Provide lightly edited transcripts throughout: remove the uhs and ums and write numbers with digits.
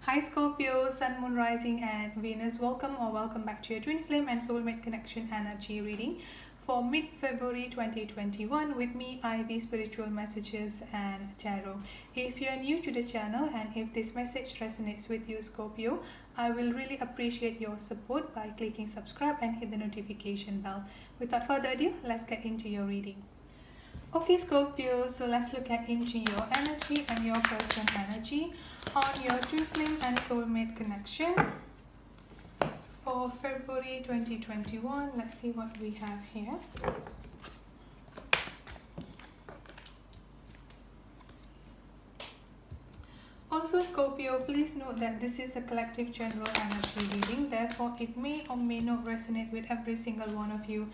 Hi Scorpio, Sun, Moon, Rising, and Venus. Welcome back to your Twin Flame and Soulmate Connection energy reading for mid-February 2021 with me, Ivy Spiritual Messages and Tarot. If you are new to this channel and if this message resonates with you, Scorpio, I will really appreciate your support by clicking subscribe and hit the notification bell. Without further ado, let's get into your reading. Okay, Scorpio, so let's look at into your energy and your person energy on your twin flame and soulmate connection for February 2021. Let's see what we have here. Also, Scorpio, please note that this is a collective general energy reading. Therefore, it may or may not resonate with every single one of you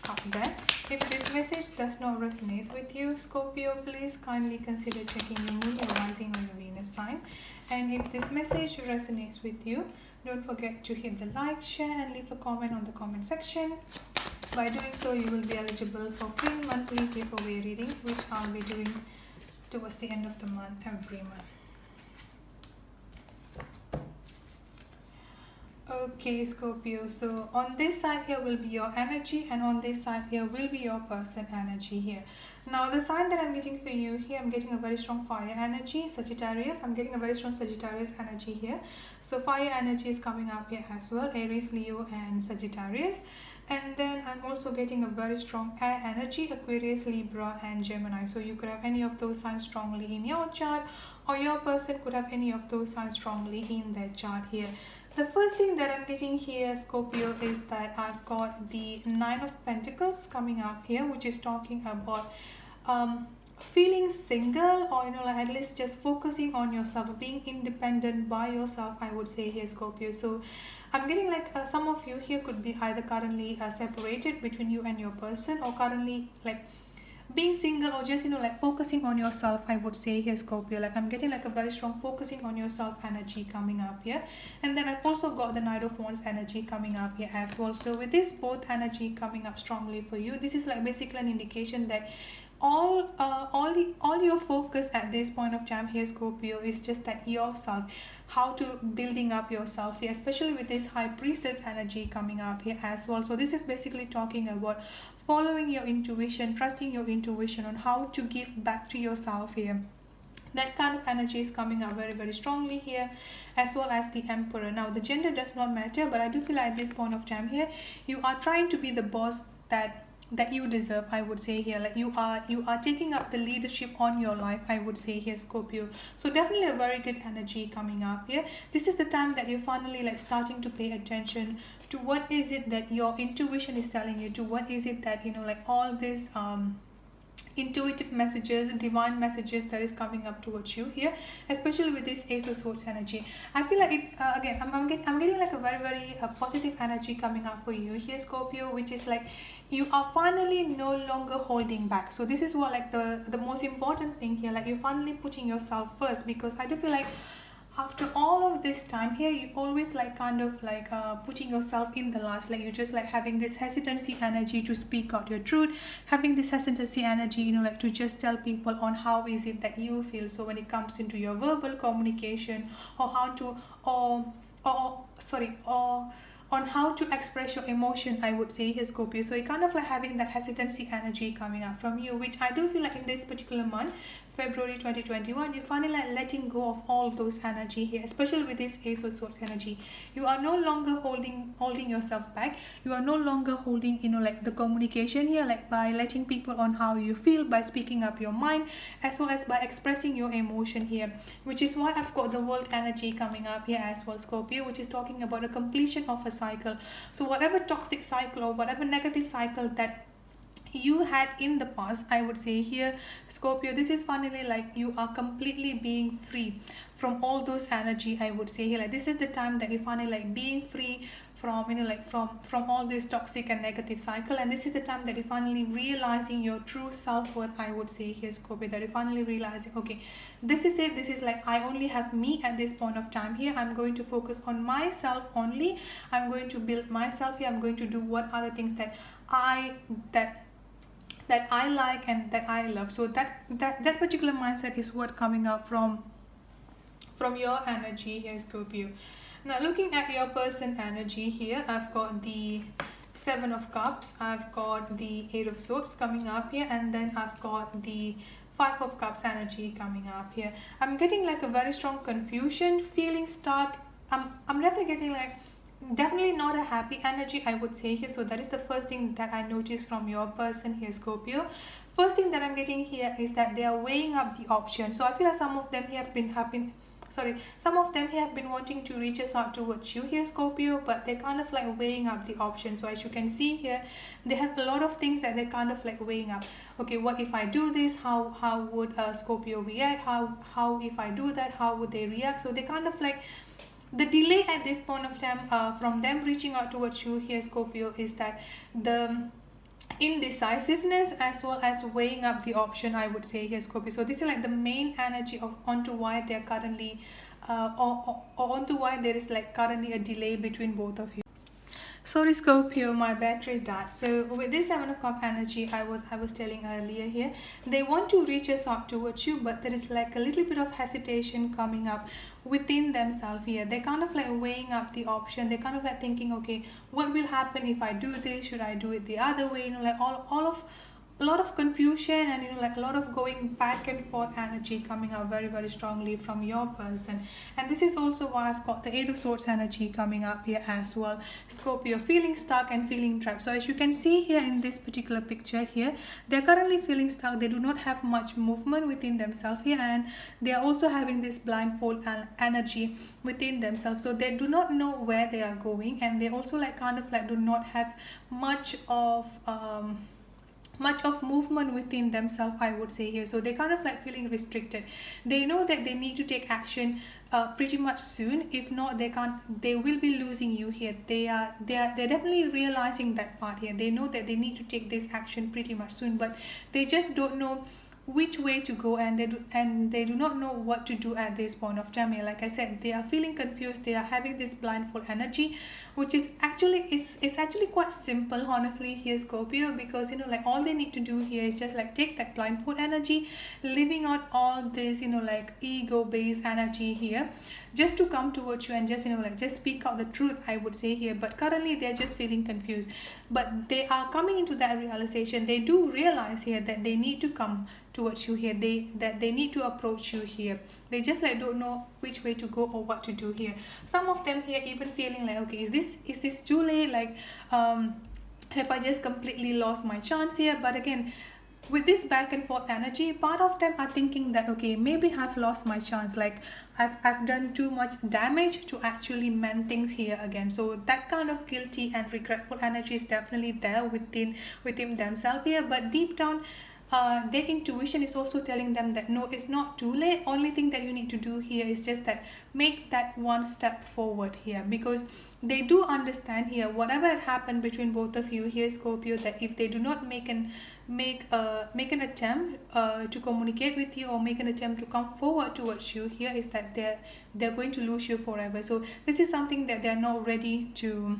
out there. If this message does not resonate with you, Scorpio, please kindly consider checking your moon, your rising, or your Venus sign. And if this message resonates with you, don't forget to hit the like, share, and leave a comment on the comment section. By doing so, you will be eligible for free monthly giveaway readings, which I'll be doing towards the end of the month every month. Okay, Scorpio, so on this side here will be your energy and on this side here will be your person energy here. Now the sign that I'm getting for you here, I'm getting a very strong fire energy, Sagittarius. I'm getting a very strong Sagittarius energy here. So fire energy is coming up here as well, Aries, Leo, and Sagittarius. And then I'm also getting a very strong air energy, Aquarius, Libra, and Gemini. So you could have any of those signs strongly in your chart, or your person could have any of those signs strongly in their chart here. The first thing that I'm getting here, Scorpio, is that I've got the Nine of Pentacles coming up here, which is talking about feeling single, or like at least just focusing on yourself, being independent by yourself, I would say here, Scorpio. So I'm getting like some of you here could be either currently separated between you and your person, or currently like being single, or just like focusing on yourself, I would say here, Scorpio. Like I'm getting like a very strong focusing on yourself energy coming up here. And then I've also got the Knight of Wands energy coming up here as well. So with this both energy coming up strongly for you, this is like basically an indication that all your focus at this point of time here, Scorpio, is just that yourself, how to building up yourself here, especially with this High Priestess energy coming up here as well. So this is basically talking about following your intuition, trusting your intuition on how to give back to yourself here. That kind of energy is coming up very, very strongly here, as well as the Emperor. Now the gender does not matter, but I do feel like at this point of time here, you are trying to be the boss that you deserve, I would say here. Like you are taking up the leadership on your life, I would say here, Scorpio. So definitely a very good energy coming up here. This is the time that you're finally like starting to pay attention to what is it that your intuition is telling you, to what is it that like all this intuitive messages, divine messages that is coming up towards you here, especially with this Ace of Swords energy. I feel like it again, I'm getting like a very, very positive energy coming up for you here, Scorpio, which is like you are finally no longer holding back. So this is what like the most important thing here, like you're finally putting yourself first, because I do feel like after all of this time here, you always like kind of like putting yourself in the last, like you just like having this hesitancy energy to speak out your truth, having this hesitancy energy like to just tell people on how is it that you feel. So when it comes into your verbal communication, or how to or on how to express your emotion, I would say here, Scorpio. So you're kind of like having that hesitancy energy coming up from you, which I do feel like in this particular month, February 2021, you finally like letting go of all those energy here, especially with this Ace of Swords energy. You are no longer holding yourself back. You are no longer holding like the communication here, like by letting people on how you feel, by speaking up your mind, as well as by expressing your emotion here, which is why I've got the World energy coming up here as well, Scorpio, which is talking about a completion of a cycle. So whatever toxic cycle or whatever negative cycle that you had in the past, I would say here, Scorpio, this is finally like you are completely being free from all those energy, I would say here. Like this is the time that you finally like being free from like from all this toxic and negative cycle, and this is the time that you're finally realizing your true self-worth, I would say here, Scorpio, that you're finally realizing, okay, this is it, this is like I only have me at this point of time here. I'm going to focus on myself only. I'm going to build myself here. I'm going to do what other things that I like and that I love. So that particular mindset is what coming up from from your energy here, Scorpio. Now looking at your person energy here, I've got the Seven of Cups, I've got the Eight of Swords coming up here, and then I've got the Five of Cups energy coming up here. I'm getting like a very strong confusion, feeling stuck. I'm definitely getting like definitely not a happy energy, I would say here. So that is the first thing that I noticed from your person here, Scorpio. First thing that I'm getting here is that they are weighing up the options. So I feel like some of them have been some of them have been wanting to reach us out towards you here, Scorpio, but they're kind of like weighing up the options. So as you can see here, they have a lot of things that they're kind of like weighing up. Okay, what if I do this? How would Scorpio react? How if I do that, how would they react? So they kind of like the delay at this point of time from them reaching out towards you here, Scorpio, is that the indecisiveness as well as weighing up the option, I would say here, Scorpio. So this is like the main energy of onto why they're currently or onto why there is like currently a delay between both of you. Sorry, Scorpio, my battery died. So with this Seven of Cup energy, I was telling earlier here, they want to reach us out towards you, but there is like a little bit of hesitation coming up within themselves here. They're kind of like weighing up the option. They're kind of like thinking, okay, what will happen if I do this? Should I do it the other way? You know, like all of a lot of confusion and, you know, like a lot of going back and forth energy coming out very, very strongly from your person. And this is also why I've got the Eight of Swords energy coming up here as well, Scorpio, feeling stuck and feeling trapped. So as you can see here in this particular picture here, they're currently feeling stuck. They do not have much movement within themselves here, and they are also having this blindfold energy within themselves. So they do not know where they are going, and they also like kind of like do not have much of movement within themselves, I would say here. So they kind of like feeling restricted. They know that they need to take action pretty much soon. If not, they will be losing you here. They're definitely realizing that part here. They know that they need to take this action pretty much soon, but they just don't know which way to go, and they do not know what to do at this point of time here. Like I said, they are feeling confused. They are having this blindfold energy, which is actually it's actually quite simple, honestly, here, Scorpio, because, you know, like all they need to do here is just like take that blindfold energy, living out all this, you know, like ego based energy here, just to come towards you and just, you know, like just speak out the truth, I would say here. But currently they're just feeling confused, but they are coming into that realization. They do realize here that they need to come towards you here, that they need to approach you here. They just like don't know which way to go or what to do here. Some of them here even feeling like, okay, is this too late? Like have I just completely lost my chance here? But again, with this back and forth energy, part of them are thinking that, okay, maybe I've lost my chance, like I've done too much damage to actually mend things here again. So that kind of guilty and regretful energy is definitely there within themselves here. But deep down, their intuition is also telling them that no, it's not too late. Only thing that you need to do here is just that make that one step forward here, because they do understand here whatever had happened between both of you here, Scorpio, that if they do not make an attempt to communicate with you or make an attempt to come forward towards you here, is that they're going to lose you forever. So this is something that they're not ready to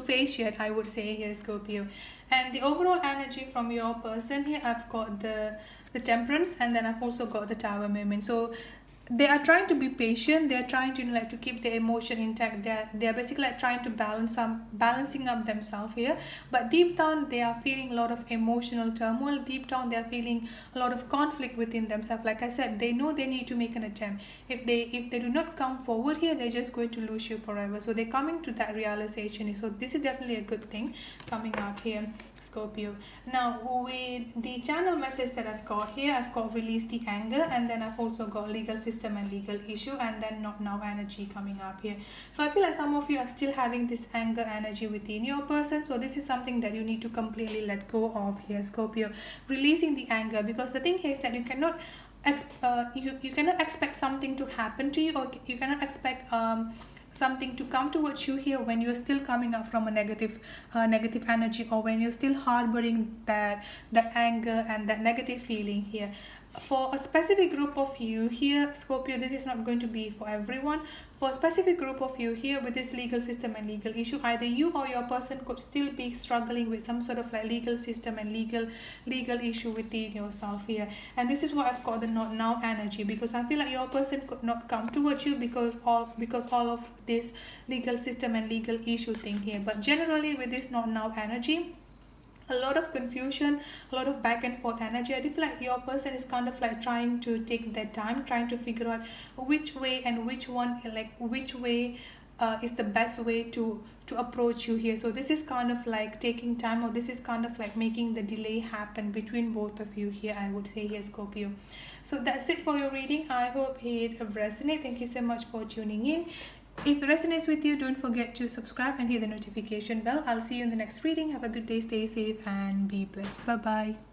face yet, I would say here, Scorpio. And the overall energy from your person here, I've got the Temperance, and then I've also got the Tower movement. So they are trying to be patient. They are trying to, you know, like to keep their emotion intact. They are basically like trying to balancing up themselves here. But deep down, they are feeling a lot of emotional turmoil. Deep down, they are feeling a lot of conflict within themselves. Like I said, they know they need to make an attempt. If they do not come forward here, they're just going to lose you forever. So they're coming to that realization. So this is definitely a good thing coming up here, Scorpio. Now with the channel message that I've got here, I've got release the anger, and then I've also got legal system and legal issue, and then not now energy coming up here. So I feel like some of you are still having this anger energy within your person. So this is something that you need to completely let go of here, Scorpio, releasing the anger. Because the thing here is that you cannot you cannot expect something to happen to you, or you cannot expect something to come towards you here when you're still coming up from a negative energy, or when you're still harboring that anger and that negative feeling here. For a specific group of you here, Scorpio, this is not going to be for everyone. For a specific group of you here with this legal system and legal issue, either you or your person could still be struggling with some sort of like legal system and legal issue within yourself here. And this is what I've called the not now energy, because I feel like your person could not come towards you because all of this legal system and legal issue thing here. But generally with this not now energy, a lot of confusion, a lot of back and forth energy. I feel like your person is kind of like trying to take their time, trying to figure out which way and which one, like which way is the best way to approach you here. So this is kind of like taking time, or this is kind of like making the delay happen between both of you here, I would say here, Scorpio. So that's it for your reading. I hope it resonates. Thank you so much for tuning in. If it resonates with you, don't forget to subscribe and hit the notification bell. I'll see you in the next reading. Have a good day, stay safe, and be blessed. Bye bye.